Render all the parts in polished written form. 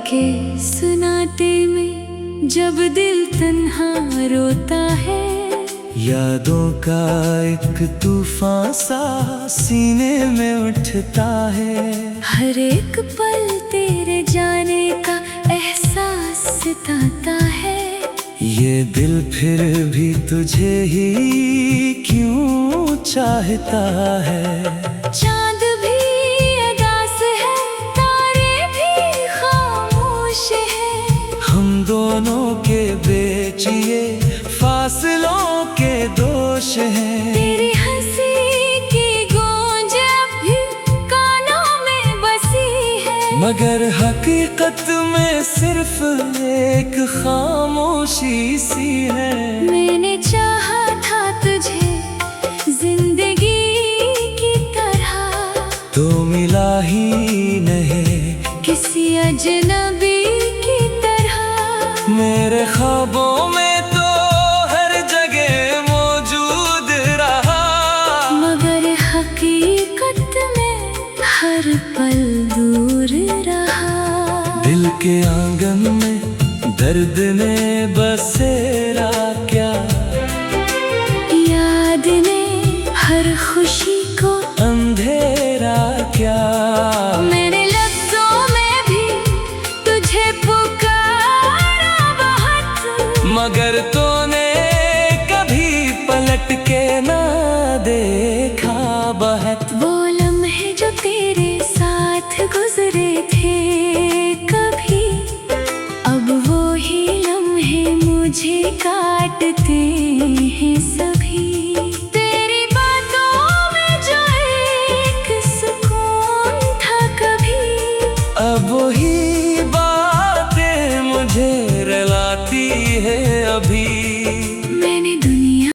के सुनाते में जब दिल तन्हा रोता है, यादों का एक तूफान सा सीने में उठता है। हर एक पल तेरे जाने का एहसास सताता है। ये दिल फिर भी तुझे ही क्यों चाहता है। चांद भी उदास है, तारे भी खामोश है। हम दोनों के बीच ये फासलों के दोष हैं। तेरी हंसी की गूंज अब भी कानों में बसी है, मगर हकीकत में सिर्फ एक खामोशी सी है। मैंने चाहा था तुझे जिंदगी की तरह, तो मिला ही नहीं किसी अजनबी की तरह। मेरे ख्वाबों में तो हर जगह मौजूद रहा, मगर हकीकत में हर पल दूर रहा। दिल के आंगन में दर्द ने बसेरा क्या, याद ने हर खुशी को अंधेरा क्या। मेरे लफ्जों में भी तुझे पुकारा बहुत, मगर तूने कभी पलट के ना देखा बहत। वो लम्हे जो तेरे साथ गुजरे थे कभी, अब वो ही लम्हे मुझे काटते हैं सभी। तेरी बातों में जो एक सुकून था कभी, अब वही बातें मुझे रुलाती है अभी। मैंने दुनिया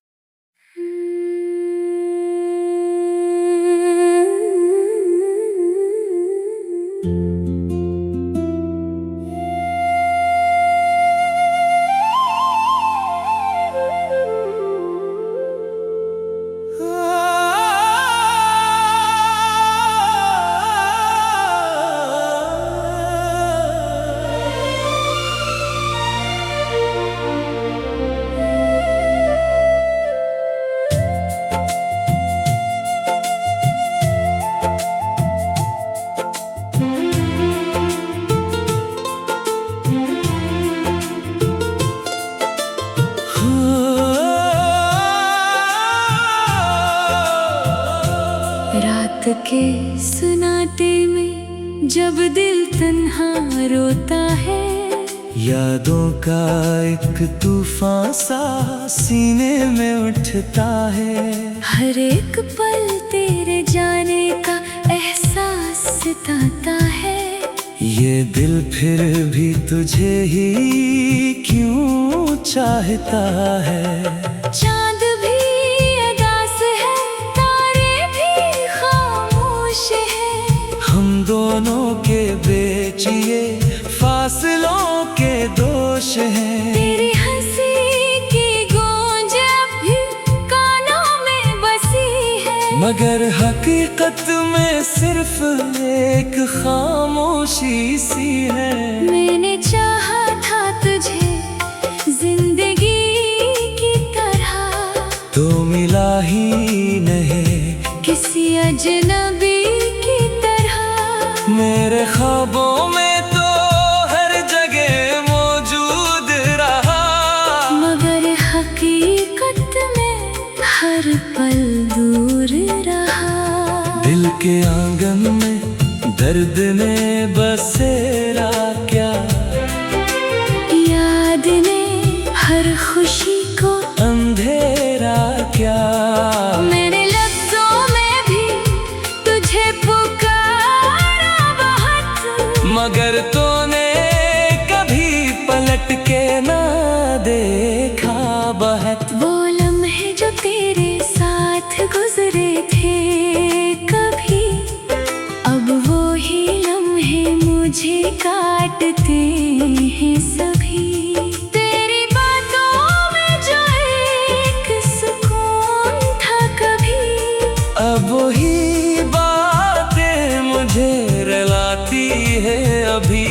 रात के सुनाते में जब दिल तन्हा रोता है, यादों का एक तूफान सा सीने में उठता है। हर एक पल तेरे जाने का एहसास सताता है। ये दिल फिर भी तुझे ही क्यों चाहता है। चांद भी उदास है, तारे भी खामोश है। हम दोनों के बीच ये फासलों के दोष हैं। तेरी हंसी की गूंज अब भी कानों में बसी है, मगर हकीकत में सिर्फ एक खामोशी सी है। मैंने चाहा था तुझे जिंदगी की तरह, तो मिला ही नहीं किसी अजनबी की तरह। मेरे ख्वाबों में तो हर जगह मौजूद रहा, मगर हकीकत में हर पल दूर रहा। दिल के आंगन में दर्द ने बसेरा क्या, याद ने हर खुशी को अंधेरा क्या। मेरे लफ्जों में भी तुझे पुकारा बहुत, मगर तूने कभी पलट के ना देखा बहत। वो लम्हे जो तेरे साथ गुजरे थे कभी, अब वो ही लम्हे मुझे काटते हैं सभी। तेरी बातों में जो एक सुकून था कभी, अब वही बातें मुझे रुलाती है अभी।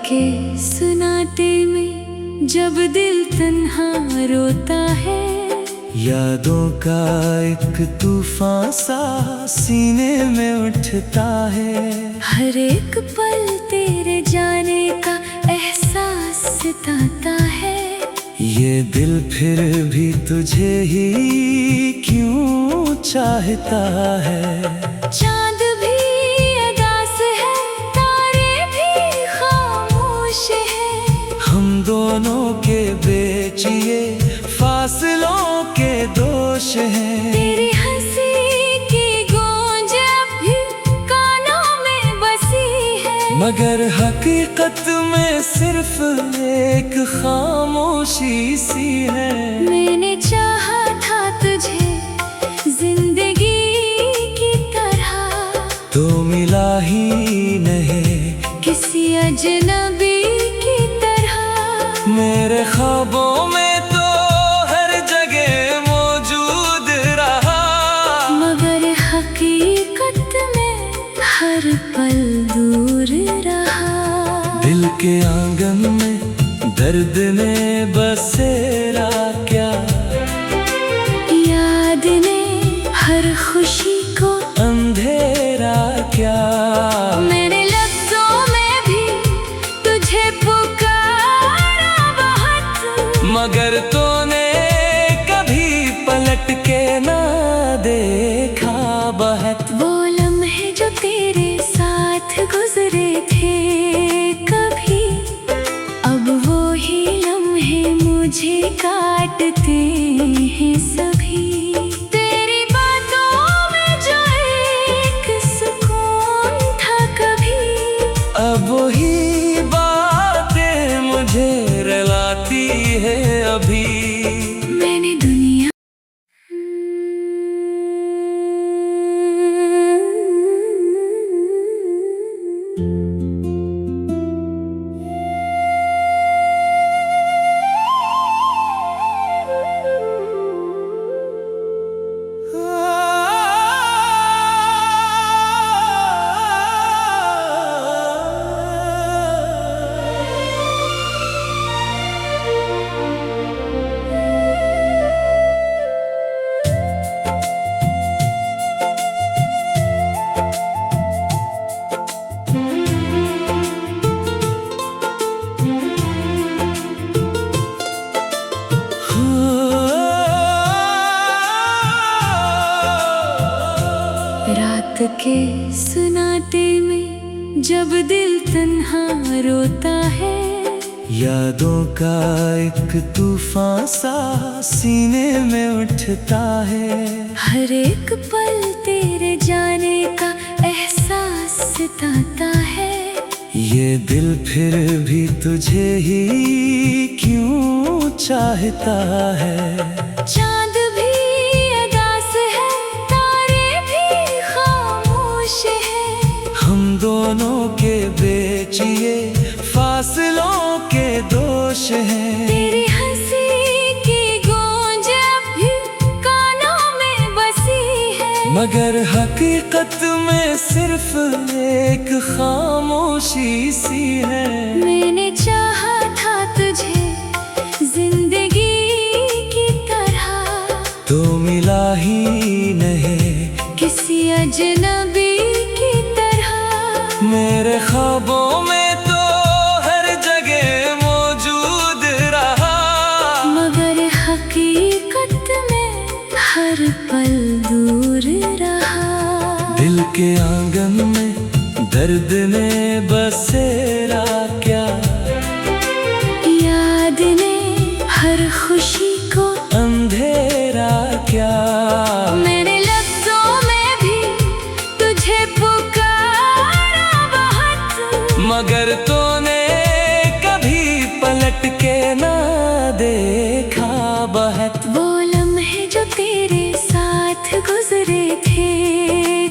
के सुनाते में जब दिल तन्हा रोता है, यादों का एक तूफान सा सीने में उठता है। हर एक पल तेरे जाने का एहसास सताता है। ये दिल फिर भी तुझे ही क्यों चाहता है। चांद भी उदास है, तारे भी खामोश है। हम दोनों के बीच ये फासलों के दोष हैं। तेरी हंसी की गूंज अब भी कानों में बसी है, मगर हकीकत में सिर्फ एक खामोशी सी है। मैंने चाहा था तुझे जिंदगी की तरह, तो मिला ही नहीं किसी अजनबी की तरह। मेरे ख्वाबों में तो हर जगह मौजूद रहा, मगर हकीकत में हर पल दूर रहा। दिल के आंगन में दर्द ने बसेरा क्या, याद ने हर खुशी को अंधेरा क्या। मेरे लफ्जों में भी तुझे पुकारा बहुत, मगर तूने कभी पलट के ना देखा बहुत। वो लम्हे जो तेरे साथ गुजरे थे कभी, अब वो ही लम्हे मुझे काटते हैं सभी। तेरी बातों में जो एक सुकून था कभी, अब वही बातें मुझे रुलाती है अभी। मैंने दुनिया रात के सुनाते में जब दिल तन्हा रोता है, यादों का एक तूफान सा सीने में उठता है। हर एक पल तेरे जाने का एहसास सताता है। ये दिल फिर भी तुझे ही क्यों चाहता है। चांद भी उदास है, तारे भी खामोश है। हम दोनों के बीच ये फासलों के दोष हैं। तेरी हंसी की गूंज अब भी कानों में बसी है, मगर हकीकत में सिर्फ एक खामोशी सी है। मैंने चाहा था तुझे जिंदगी की तरह, तो मिला ही नहीं किसी अजनबी की तरह। मेरे ख्वाबों में तो हर जगह मौजूद रहा, मगर हकीकत में हर पल दूर रहा। दिल के आंगन में दर्द ने बसेरा क्या, याद ने हर खुशी को अंधेरा क्या। मेरे लफ्जों में भी तुझे पुकारा बहुत, मगर तूने कभी पलट के ना देखा बहुत। वो लम्हे जो तेरे साथ गुजरे थे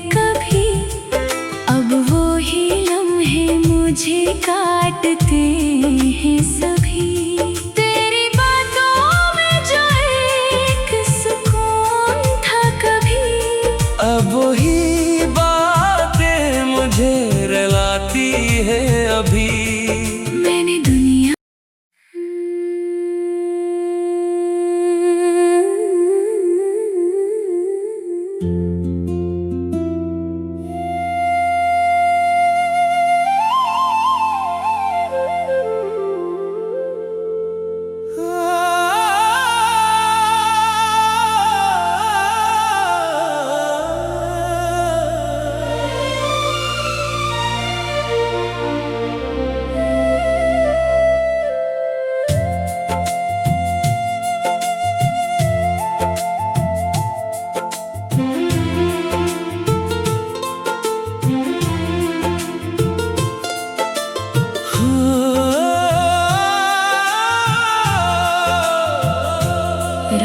कभी, अब वो ही लम्हे मुझे काटते हैं सभी। तेरी बातों में जो एक सुकून था कभी, अब वही बातें मुझे रुलाती है अभी।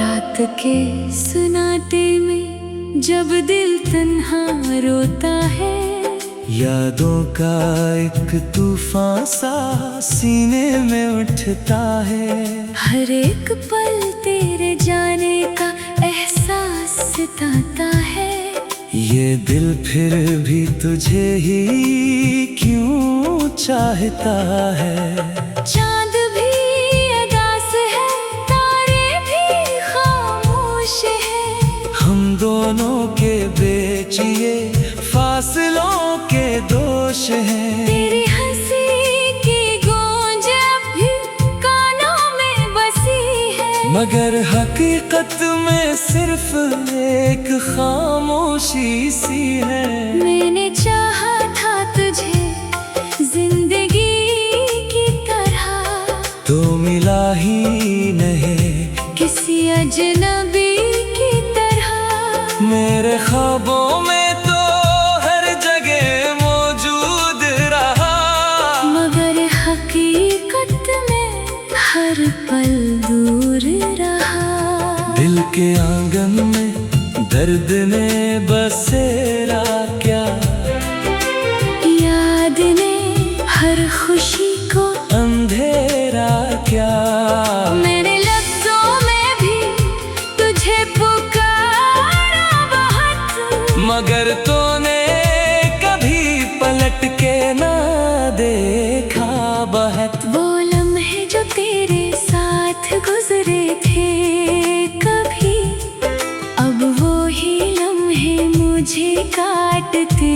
रात के सुनाते में जब दिल तन्हा रोता है, यादों का एक तूफान सा सीने में उठता है। हर एक पल तेरे जाने का एहसास सताता है। ये दिल फिर भी तुझे ही क्यों चाहता है। चांद भी उदास है, तारे भी खामोश है। हम दोनों के बीच ये फासलों के दोष हैं। तेरी हंसी की गूंज अब भी कानों में बसी है, मगर हकीकत में सिर्फ एक खामोशी सी है। मैंने चाहा था तुझे जिंदगी की तरह, तो मिला ही नहीं किसी अजनबी की तरह। मेरे ख्वाबों में तो हर जगह मौजूद रहा, मगर हकीकत में हर पल दूर रहा। दिल के आंगन में दर्द ने बसेरा क्या, याद ने हर खुशी को अंधेरा क्या। मेरे लफ्जों में भी तुझे पुकारा बहुत, मगर तूने कभी पलट के ना देखा बहत। वो लम्हे जो तेरे साथ गुजरे थे कभी, अब वो ही लम्हे मुझे काटते